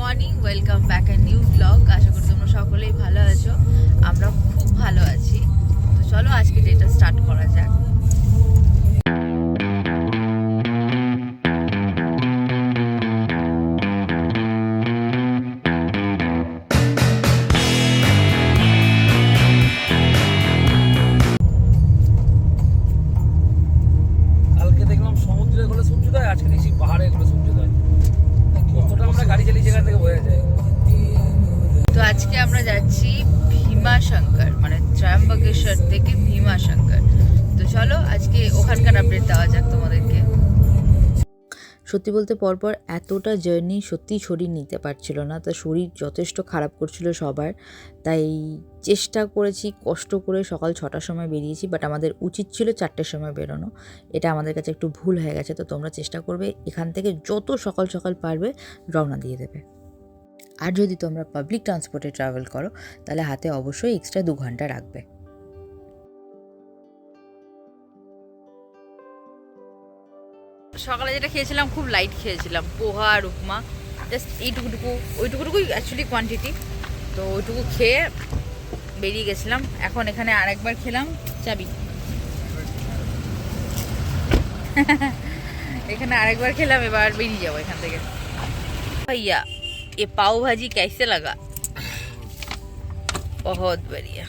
Morning, welcome back a new blog. আশা করি তোমরা সকলেই ভালো আছো, আমরা খুব ভালো আছি। তো চলো আজকে ডেটা স্টার্ট করা যাক। কালকে দেখলাম সমুদ্রে গেলে সূর্যোদয়, আজকে দেখছি পাহাড়ে গেলে সূর্যোদয়। কতটা আমরা গাড়ি চালিয়ে সেখান থেকে বোঝা যায়। তো আজকে আমরা যাচ্ছি ভীমাশঙ্কর, মানে ত্রয়ম্বকেশ্বর থেকে ভীমাশঙ্কর। তো চলো আজকে ওখানকার আপডেট দেওয়া যাক তোমাদেরকে। সত্যি বলতে পরপর এতটা জার্নি সত্যিই শরীর নিতে পারছিল না, তো শরীর যথেষ্ট খারাপ করছিল সবার। তাই চেষ্টা করেছি কষ্ট করে সকাল 6টার সময় বেরিয়েছি, বাট আমাদের উচিত ছিল 4টের সময় বেরোনো। এটা আমাদের কাছে একটু ভুল হয়ে গেছে। তো তোমরা চেষ্টা করবে এখান থেকে যত সকাল সকাল পারবে রওনা দিয়ে দেবে। আর যদি তোমরা পাবলিক ট্রান্সপোর্টে ট্রাভেল করো তাহলে হাতে অবশ্যই এক্সট্রা 2 ঘন্টা রাখবে। সকালে যেটা খেয়েছিলাম খুব লাইট খেয়েছিলাম, পোহা আর উপমা, জাস্ট ওইটুকুটুকুই অ্যাকচুয়ালি কোয়ান্টিটি। তো ওইটুকু খেয়ে বেরিয়ে গেছিলাম। এখন এখানে আরেকবার খেলাম চাবি এখানে আরেকবার খেলাম, এবার বেরিয়ে যাবো এখান থেকে। ভাইয়া এ পাও ভাজি कैसे लगा? बहुत बढ़िया।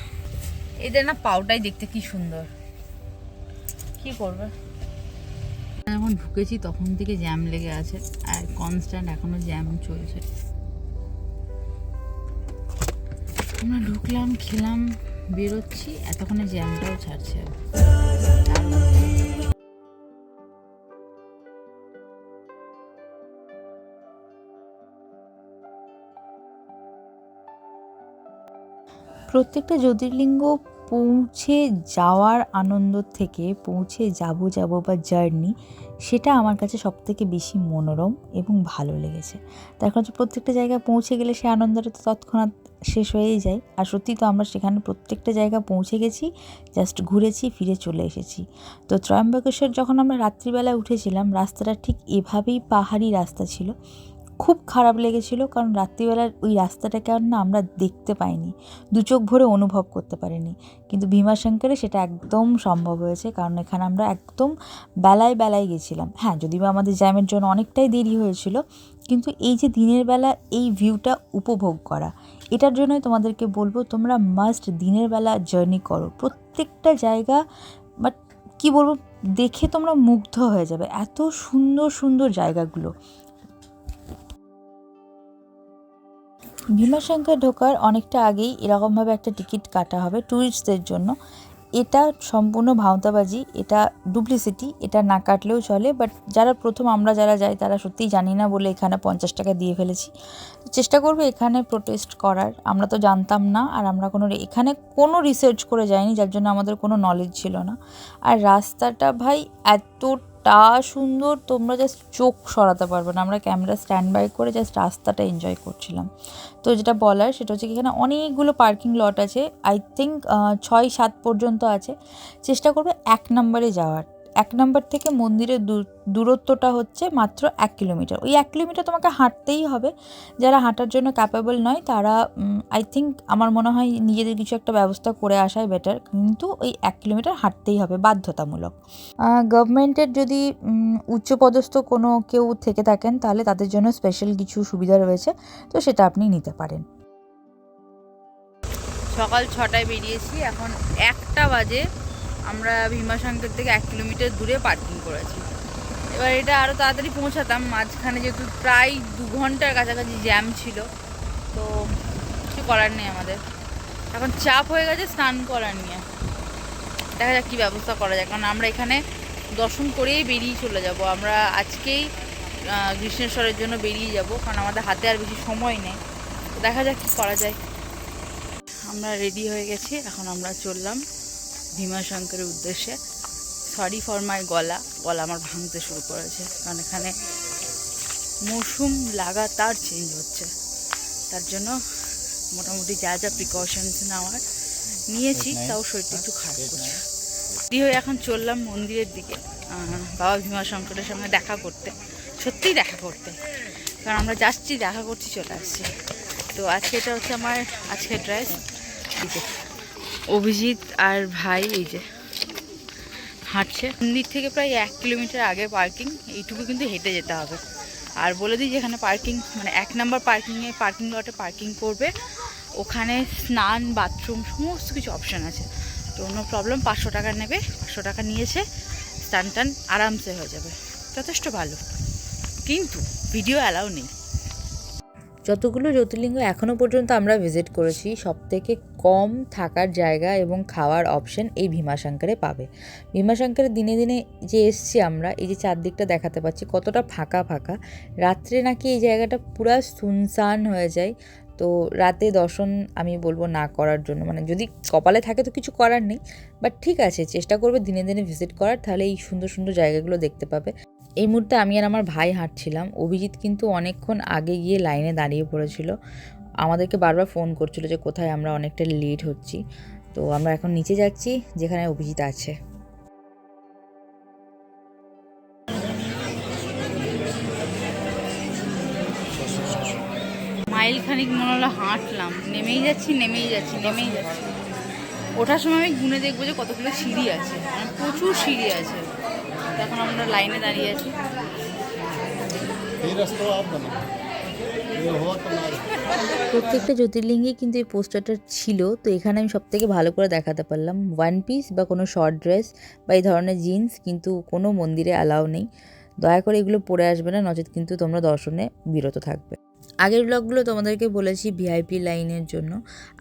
এদের না পাওটাই দেখতে কি সুন্দর। কি করবে, যখন ঢুকেছি তখন থেকে জ্যাম লেগে আছে আর কনস্ট্যান্ট এখনো জ্যাম চলছে। আমরা ঢুকলাম, খেলাম, বেরোচ্ছি, এতক্ষণে জ্যামটাও ছাড়ছে। প্রত্যেকটা জ্যোতির্লিঙ্গ পৌঁছে যাওয়ার আনন্দ থেকে পৌঁছে যাব বা জার্নি, সেটা আমার কাছে সবথেকে বেশি মনোরম এবং ভালো লেগেছে। তার কারণ প্রত্যেকটা জায়গায় পৌঁছে গেলে সে আনন্দটা তো তৎক্ষণাৎ শেষ হয়েই যায়। আর সত্যি তো আমরা সেখানে প্রত্যেকটা জায়গা পৌঁছে গেছি, জাস্ট ঘুরেছি, ফিরে চলে এসেছি। তো ত্রয়ম্বকেশ্বর যখন আমরা রাত্রিবেলায় উঠেছিলাম, রাস্তাটা ঠিক এভাবেই পাহাড়ি রাস্তা ছিল। খুব খারাপ লেগেছিল, কারণ রাত্রিবেলার ওই রাস্তাটাকে আর না আমরা দেখতে পাইনি, 2 চোখ ভরে অনুভব করতে পারিনি। কিন্তু ভীমাশঙ্করে সেটা একদম সম্ভব হয়েছে, কারণ এখানে আমরা একদম বেলায় গেছিলাম। হ্যাঁ, যদিও আমাদের জ্যামের জন্য অনেকটাই দেরি হয়েছিল, কিন্তু এই যে দিনের বেলা এই ভিউটা উপভোগ করা, এটার জন্যই তোমাদেরকে বলবো তোমরা মাস্ট দিনের বেলা জার্নি করো। প্রত্যেকটা জায়গা বাট কি বলবো, দেখে তোমরা মুগ্ধ হয়ে যাবে, এত সুন্দর সুন্দর জায়গাগুলো। ভীমাশঙ্কর ঢোকার অনেকটা আগেই এরকমভাবে একটা টিকিট কাটা হবে ট্যুরিস্টদের জন্য। এটা সম্পূর্ণ ভাঁওতাবাজি, এটা ডুপ্লিসিটি, এটা না কাটলেও চলে। বাট আমরা যারা যাই তারা সত্যিই জানি না বলে এখানে 50 টাকা দিয়ে ফেলেছি। তো চেষ্টা করবে এখানে প্রোটেস্ট করার। আমরা তো জানতাম না, আর আমরা এখানে কোনো রিসার্চ করে যাইনি, যার জন্য আমাদের কোনো নলেজ ছিল না। আর রাস্তাটা ভাই এতটা সুন্দর, তোমরা জাস্ট চোখ সরাতে পারবে না। আমরা ক্যামেরা স্ট্যান্ড বাই করে জাস্ট রাস্তাটা এনজয় করছিলাম। তো যেটা বলার সেটা হচ্ছে কি, এখানে অনেকগুলো পার্কিং লট আছে, আই থিঙ্ক 6-7 পর্যন্ত আছে। চেষ্টা করবে 1 নম্বরে যাওয়ার। 1 নম্বর থেকে মন্দিরের দূরত্বটা হচ্ছে মাত্র 1 কিলোমিটার। ওই 1 কিলোমিটার তোমাকে হাঁটতেই হবে। যারা হাঁটার জন্য ক্যাপেবল নয় তারা আই থিঙ্ক, আমার মনে হয় নিজেদের কিছু একটা ব্যবস্থা করে আসাই বেটার। কিন্তু ওই 1 কিলোমিটার হাঁটতেই হবে, বাধ্যতামূলক। গভর্নমেন্টের যদি উচ্চপদস্থ কোনো কেউ থেকে থাকেন তাহলে তাদের জন্য স্পেশাল কিছু সুবিধা রয়েছে, তো সেটা আপনি নিতে পারেন। সকাল 6টায় বেরিয়েছি, এখন 1টা বাজে। আমরা ভীমাশঙ্কর থেকে 1 কিলোমিটার দূরে পার্কিং করেছি। এবার এটা আরও তাড়াতাড়ি পৌঁছাতাম, মাঝখানে যেহেতু প্রায় 2 ঘন্টার কাছাকাছি জ্যাম ছিল, তো কিছু করার নেই আমাদের। এখন চাপ হয়ে গেছে স্নান করার নিয়ে। দেখা যাক কী ব্যবস্থা করা যায়, কারণ আমরা এখানে দর্শন করেই বেরিয়ে চলে যাব। আমরা আজকেই কৃষ্ণেশ্বরের জন্য বেরিয়ে যাব, কারণ আমাদের হাতে আর বেশি সময় নেই। দেখা যাক কী করা যায়। আমরা রেডি হয়ে গেছি, এখন আমরা চললাম ভীমাশঙ্করের উদ্দেশ্যে। সরি ফর মাই গলা আমার ভাঙতে শুরু করেছে, কারণ এখানে মৌসুম লাগাতার চেঞ্জ হচ্ছে। তার জন্য মোটামুটি যা প্রিকশনস নেওয়ার নিয়েছি, তাও শরীরটা একটু খারাপ করছে। রেডি হয়ে এখন চললাম মন্দিরের দিকে, বাবা ভীমাশঙ্করের সঙ্গে দেখা করতে, সত্যিই দেখা করতে। কারণ আমরা যাচ্ছি, দেখা করছি, চলে আসছি। তো আজকে এটা হচ্ছে আমার আজকের ড্রেস। এই যে অভিজিৎ আর ভাই এই যে হাঁটছে। মন্দির থেকে প্রায় 1 কিলোমিটার আগে পার্কিং, এইটুকু কিন্তু হেঁটে যেতে হবে। আর বলে দিই যেখানে পার্কিং, মানে 1 নম্বর পার্কিংয়ে, পার্কিং লটে পার্কিং করবে, ওখানে স্নান, বাথরুম সমস্ত কিছু অপশান আছে। তো কোনো প্রবলেম, 500 টাকা নেবে, 500 টাকা নিয়েছে, স্নান টান আরামসে হয়ে যাবে, যথেষ্ট ভালো। কিন্তু ভিডিও অ্যালাউ নেই। যতগুলো জ্যোতির্লিঙ্গ এখনও পর্যন্ত আমরা ভিজিট করেছি, সবথেকে কম থাকার জায়গা এবং খাওয়ার অপশন এই ভীমাশঙ্করে পাবে। ভীমাশঙ্করে দিনে দিনে যে এসছি আমরা, এই যে চারদিকটা দেখাতে পাচ্ছি কতটা ফাঁকা ফাঁকা। রাত্রে নাকি এই জায়গাটা পুরা সুনসান হয়ে যায়। তো রাতে দর্শন আমি বলবো না করার জন্য, মানে যদি কপালে থাকে তো কিছু করার নেই, বাট ঠিক আছে, চেষ্টা করবে দিনে দিনে ভিজিট করার, তাহলে এই সুন্দর সুন্দর জায়গাগুলো দেখতে পাবে। এই মুহূর্তে আমি আর আমার ভাই হাঁটছিলাম। অভিজিৎ কিন্তু অনেকক্ষণ আগে গিয়ে লাইনে দাঁড়িয়ে পড়েছিল, আমাদেরকে বারবার ফোন করছিল যে কোথায়, আমরা অনেকটা লেট হচ্ছি। তো আমরা এখন নিচে যাচ্ছি যেখানে অভিজিৎ আছে। মাইল খানিক মনে হলো হাঁটলাম, নেমেই যাচ্ছি। ওঠার সময় আমি গুনে দেখবো যে কতগুলো সিঁড়ি আছে, মানে প্রচুর সিঁড়ি আছে। এখন আমরা লাইনে দাঁড়িয়ে আছি। প্রত্যেকটা জ্যোতির্লিঙ্গে কিন্তু এই পোস্টারটা ছিল, তো এখানে আমি সবথেকে ভালো করে দেখাতে পারলাম। 1 পিস বা কোনো শর্ট ড্রেস বা এই ধরনের জিন্স কিন্তু কোনো মন্দিরে অ্যালাউ নেই। দয়া করে এগুলো পরে আসবে না, নচেত কিন্তু তোমরা দর্শনে বিরত থাকবে। আগের ব্লগগুলো তোমাদেরকে বলেছি ভিআইপি লাইনের জন্য,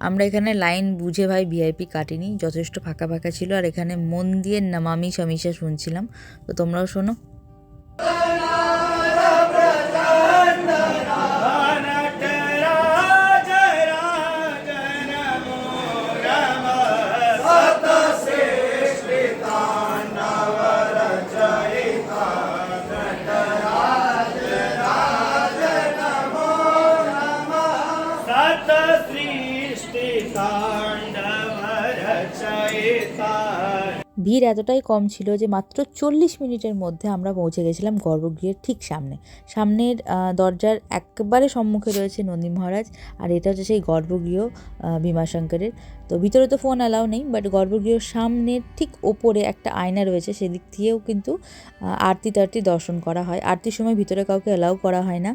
আমরা এখানে লাইন বুঝে ভাই ভিআইপি কাটিনি, যথেষ্ট ফাঁকা ফাঁকা ছিল। আর এখানে মন দিয়ে নামামি সমীশা শুনছিলাম, তো তোমরাও শোনো। ভিড় এতটাই কম ছিল যে মাত্র 40 মিনিটের মধ্যে আমরা পৌঁছে গেছিলাম গর্ভগৃহের ঠিক সামনের দরজার একেবারে সম্মুখে রয়েছে নন্দী মহারাজ। আর এটা হচ্ছে সেই গর্ভগৃহ ভীমাশঙ্করের। তো ভিতরে তো ফোন অ্যালাউ নেই, বাট গর্ভগৃহের সামনের ঠিক ওপরে একটা আয়না রয়েছে, সেদিক থেকেও কিন্তু আরতি টারতি দর্শন করা হয়। আরতির সময় ভিতরে কাউকে অ্যালাউ করা হয় না।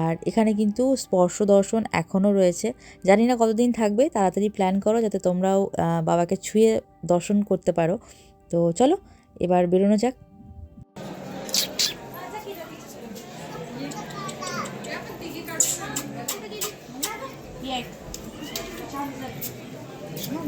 আর এখানে কিন্তু স্পর্শ দর্শন এখনও রয়েছে, জানি না কতদিন থাকবে, তাড়াতাড়ি প্ল্যান করো যাতে তোমরাও বাবাকে ছুঁয়ে দর্শন করতে পারো। তো চলো এবার বেরোনো যাক।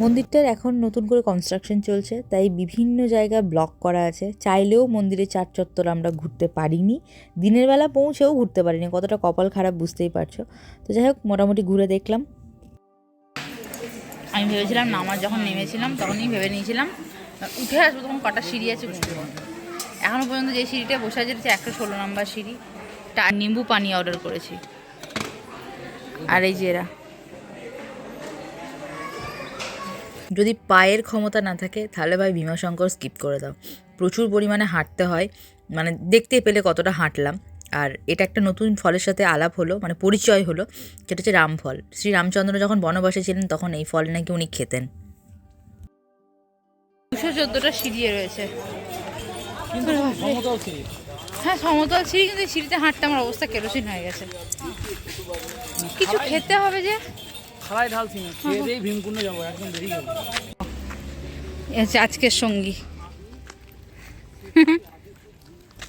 মন্দিরটার এখন নতুন করে কনস্ট্রাকশন চলছে, তাই বিভিন্ন জায়গা ব্লক করা আছে। চাইলেও মন্দিরের চার চত্বর আমরা ঘুরতে পারিনি, দিনের বেলা পৌঁছেও ঘুরতে পারিনি, কতটা কপাল খারাপ বুঝতেই পারছো। তো যাই হোক, মোটামুটি ঘুরে দেখলাম। আমি ভেবেছিলাম যখন নেমেছিলাম তখনই ভেবে নিয়েছিলাম উঠে আসবো, তখন কটা সিঁড়ি আছে গুনবো। এখনও পর্যন্ত যে সিঁড়িটা বসে আছে 116 নম্বর সিঁড়ি। নিম্বু পানি অর্ডার করেছি। আর এই যে এরা, যদি পায়ের ক্ষমতা না থাকে তাহলে ভাই ভীমাশঙ্কর স্কিপ করে দাও। প্রচুর পরিমাণে হাঁটতে হয়, মানে দেখতে পেলে কতটা হাঁটলাম। আর এটা একটা নতুন ফলের সাথে আলাপ হলো, মানে পরিচয় হলো, যেটা হচ্ছে রামফল। শ্রী রামচন্দ্র যখন বনবাসে ছিলেন তখন এই ফল নাকি উনি খেতেন। 214টা সিঁড়ি রয়েছে, হ্যাঁ সমতল সিঁড়ি, কিন্তু সিঁড়িতে হাঁটতে আমার অবস্থা কেরোসিন হয়ে গেছে। কিছু খেতে হবে যে খালাই ঢালছি না, খেয়ে দিয়ে ভীমকুণ্ড যাবো, একদম বেরিয়ে যাবো। আজকের সঙ্গী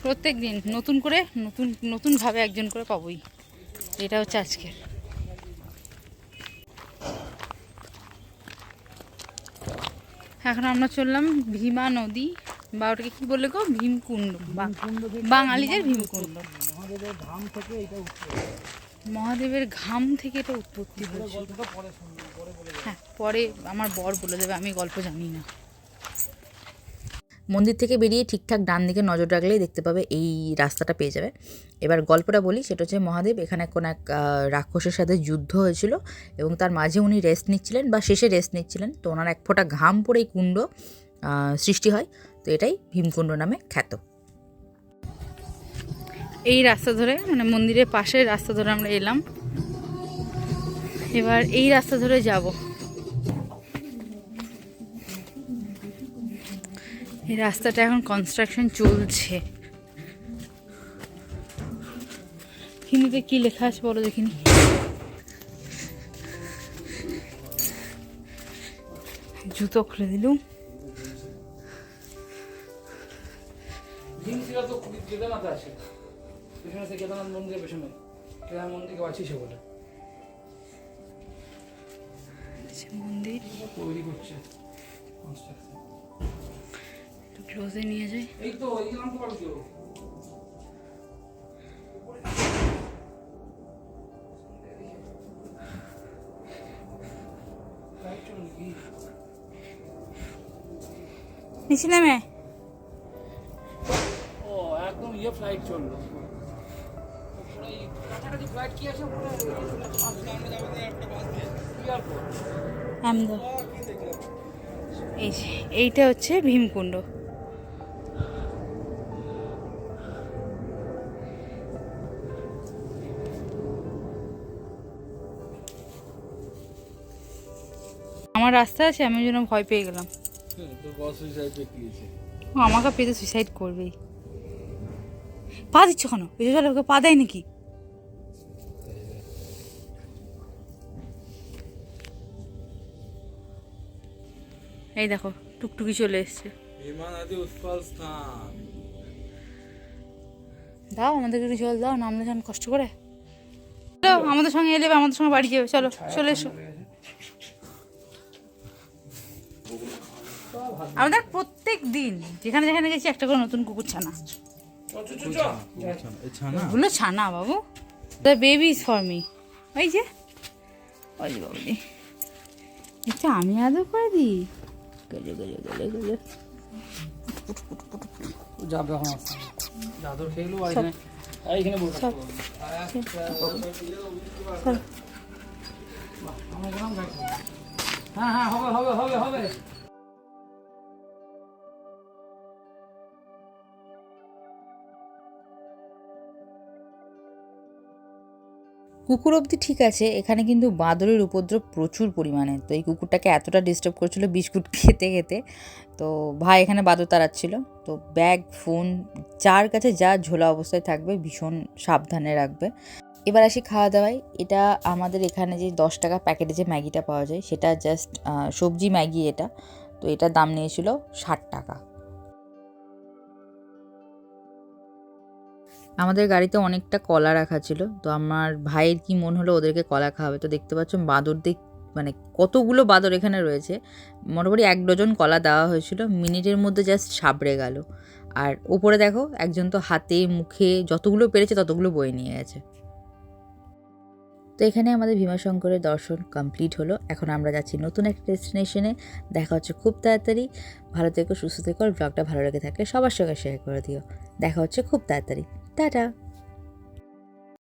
প্রত্যেক দিন নতুন করে নতুনভাবে একজন করে পাবোই, এটা হচ্ছে আজকের। এখন আমরা চললাম ভীমা নদী, বা ওটাকে কি বললে গো, ভীমকুণ্ড, বাঙালিদের ভীমকুণ্ড। মহাদেবের ঘাম থেকে এটা উৎপত্তি হয়েছে। হ্যাঁ, পরে আমার বর বলে দেবে, আমি গল্প জানি না। মন্দির থেকে বেরিয়ে ঠিকঠাক ডান দিকে নজর রাখলেই দেখতে পাবে এই রাস্তাটা পেয়ে যাবে। এবার গল্পটা বলি, সেটা হচ্ছে মহাদেব এখানে কোন এক রাক্ষসের সাথে যুদ্ধ হয়েছিল এবং তার মাঝে উনি রেস্ট নিচ্ছিলেন বা শেষে রেস্ট নিচ্ছিলেন, তো ওনার এক ফোঁটা ঘাম পড়ে এই কুণ্ড সৃষ্টি হয়। তো এটাই ভীমকুণ্ড নামে খ্যাত। এই রাস্তা ধরে, মানে মন্দিরের পাশের রাস্তা ধরে আমরা এলাম। এবার এই রাস্তা ধরে যাব। এই রাস্তাটা এখন কনস্ট্রাকশন চলছে। হিন্দিতে কি লেখা আছে বলো দেখিনি। জুতো খুলে দিলুম। হিমশিলা তো কেদারনাথ আছে, পেছনে সে কেদারনাথ মন্দিরের পেছনে কেদার মন্দিরকে আছে সে বলে মন্দির তৈরি করছে কনস্ট্রাকশন। একটু ক্লোজে নিয়ে যাই। এই তো এই নাম তো পারবি তো নিচে নেমে ও একদম ইয়ে ফ্লাইট চললো কাছাকাছি। ফ্লাইট কি আছে আহমেদাবাদ। এই যে এইটা হচ্ছে ভীমকুণ্ড। আমার রাস্তা আছে, আমি ওই জন্য ভয় পেয়ে গেলাম। ও আমাকে পেতে সুইসাইড করবেই। পা দিচ্ছ কেন? পেছনে চলে, ওকে পা দেয় নাকি? এই দেখো টুকটুকি চলে এসছে। দাও আমাদেরকে একটু জল দাও না, আমরা যখন কষ্ট করে। চলো আমাদের সঙ্গে এলে আমাদের সঙ্গে বাড়ি যাবে। চলো চলে এসো। আমাদের প্রত্যেক দিন যেখানে যেখানে গেছি একটা করে নতুন কুকুর ছানা। ওগুলো ছানা বাবু। The baby is for me. ওই যে ওই যে বাবুজি, এটা আমি আদর করে দিই। গেলে গেলে গেলে গেলে যাবে এখন আসতে দাদর খেয়ে গেলো। এখানে এইখানে বসে হ্যাঁ হ্যাঁ হবে হবে হবে হবে। কুকুর অবধি ঠিক আছে, এখানে কিন্তু বাঁদরের উপদ্রব প্রচুর পরিমাণে। তো এই কুকুরটাকে এতটা ডিস্টার্ব করছিল বিস্কুট খেতে খেতে, তো ভাই এখানে বাঁদর তাড়াচ্ছিল। তো ব্যাগ ফোন যার কাছে যা ঝোলা অবস্থায় থাকবে ভীষণ সাবধানে রাখবে। এবার আসি খাওয়া দাওয়ায়। এটা আমাদের এখানে যে 10 টাকা প্যাকেটে যে ম্যাগিটা পাওয়া যায় সেটা জাস্ট সবজি ম্যাগি এটা। তো এটার দাম নিয়েছিল 60 টাকা। আমাদের গাড়িতে অনেকটা কলা রাখা ছিল, তো আমার ভাইয়ের কি মন হলো ওদেরকে কলা খাওয়াবে। তো দেখতে পাচ্ছ বাঁদরদের মানে কতগুলো বাঁদর এখানে রয়েছে। মোটামুটি 1 ডজন কলা দেওয়া হয়েছিল, মিনিটের মধ্যে জাস্ট সাবড়ে গেল। আর ওপরে দেখো একজন তো হাতে মুখে যতগুলো পেরেছে ততগুলো বয়ে নিয়ে গেছে। তো এখানে আমাদের ভীমাশঙ্করের দর্শন কমপ্লিট হলো। এখন আমরা যাচ্ছি নতুন একটা ডেস্টিনেশনে। দেখা হচ্ছে খুব তাড়াতাড়ি। ভালো থেকো, সুস্থ থেকো। ব্লগটা ভালো লেগে থাকলে সবার সঙ্গে শেয়ার করে দিও। দেখা হচ্ছে খুব তাড়াতাড়ি। টাটা।